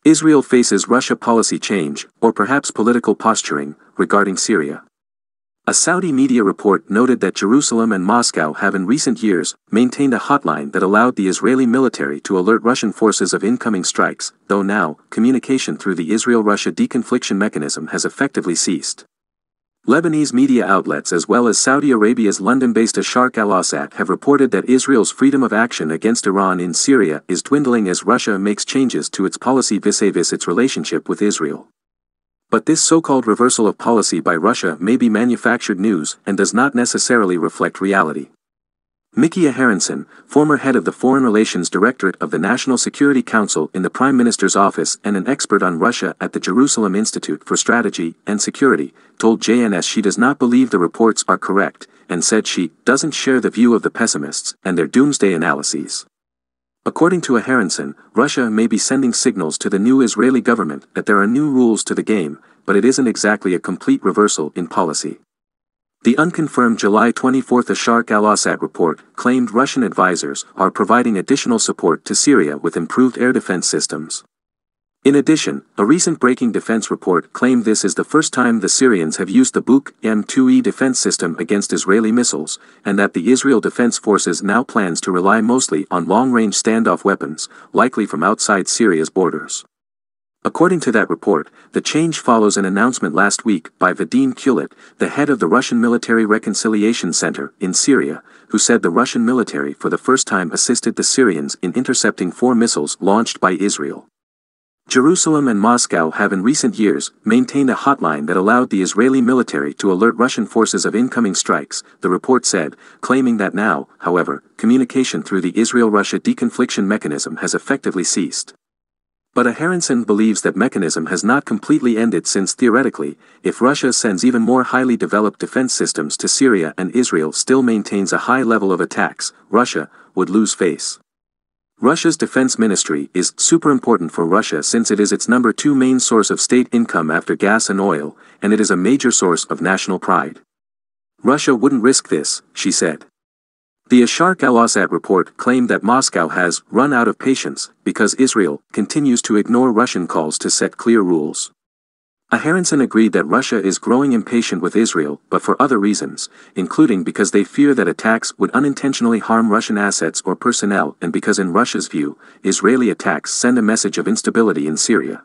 Israel faces Russia policy change, or perhaps political posturing, regarding Syria. A Saudi media report noted that Jerusalem and Moscow have in recent years maintained a hotline that allowed the Israeli military to alert Russian forces of incoming strikes, though now, communication through the Israel-Russia deconfliction mechanism has effectively ceased. Lebanese media outlets as well as Saudi Arabia's London-based Asharq al-Awsat have reported that Israel's freedom of action against Iran in Syria is dwindling as Russia makes changes to its policy vis-a-vis its relationship with Israel. But this so-called reversal of policy by Russia may be manufactured news and does not necessarily reflect reality. Mickey Aharonson, former head of the Foreign Relations Directorate of the National Security Council in the Prime Minister's office and an expert on Russia at the Jerusalem Institute for Strategy and Security, told JNS she does not believe the reports are correct, and said she doesn't share the view of the pessimists and their doomsday analyses. According to Aharonson, Russia may be sending signals to the new Israeli government that there are new rules to the game, but it isn't exactly a complete reversal in policy. The unconfirmed July 24 Asharq al-Awsat report claimed Russian advisors are providing additional support to Syria with improved air defense systems. In addition, a recent breaking defense report claimed this is the first time the Syrians have used the Buk M2E defense system against Israeli missiles, and that the Israel Defense Forces now plans to rely mostly on long-range standoff weapons, likely from outside Syria's borders. According to that report, the change follows an announcement last week by Vadim Kulit, the head of the Russian Military Reconciliation Center in Syria, who said the Russian military for the first time assisted the Syrians in intercepting 4 missiles launched by Israel. Jerusalem and Moscow have in recent years maintained a hotline that allowed the Israeli military to alert Russian forces of incoming strikes, the report said, claiming that now, however, communication through the Israel-Russia deconfliction mechanism has effectively ceased. But Aharonson believes that mechanism has not completely ended since theoretically, if Russia sends even more highly developed defense systems to Syria and Israel still maintains a high level of attacks, Russia would lose face. Russia's defense ministry is super important for Russia since it is its number 2 main source of state income after gas and oil, and it is a major source of national pride. Russia wouldn't risk this, she said. The Asharq al-Awsat report claimed that Moscow has run out of patience because Israel continues to ignore Russian calls to set clear rules. Aharonson agreed that Russia is growing impatient with Israel but for other reasons, including because they fear that attacks would unintentionally harm Russian assets or personnel and because in Russia's view, Israeli attacks send a message of instability in Syria.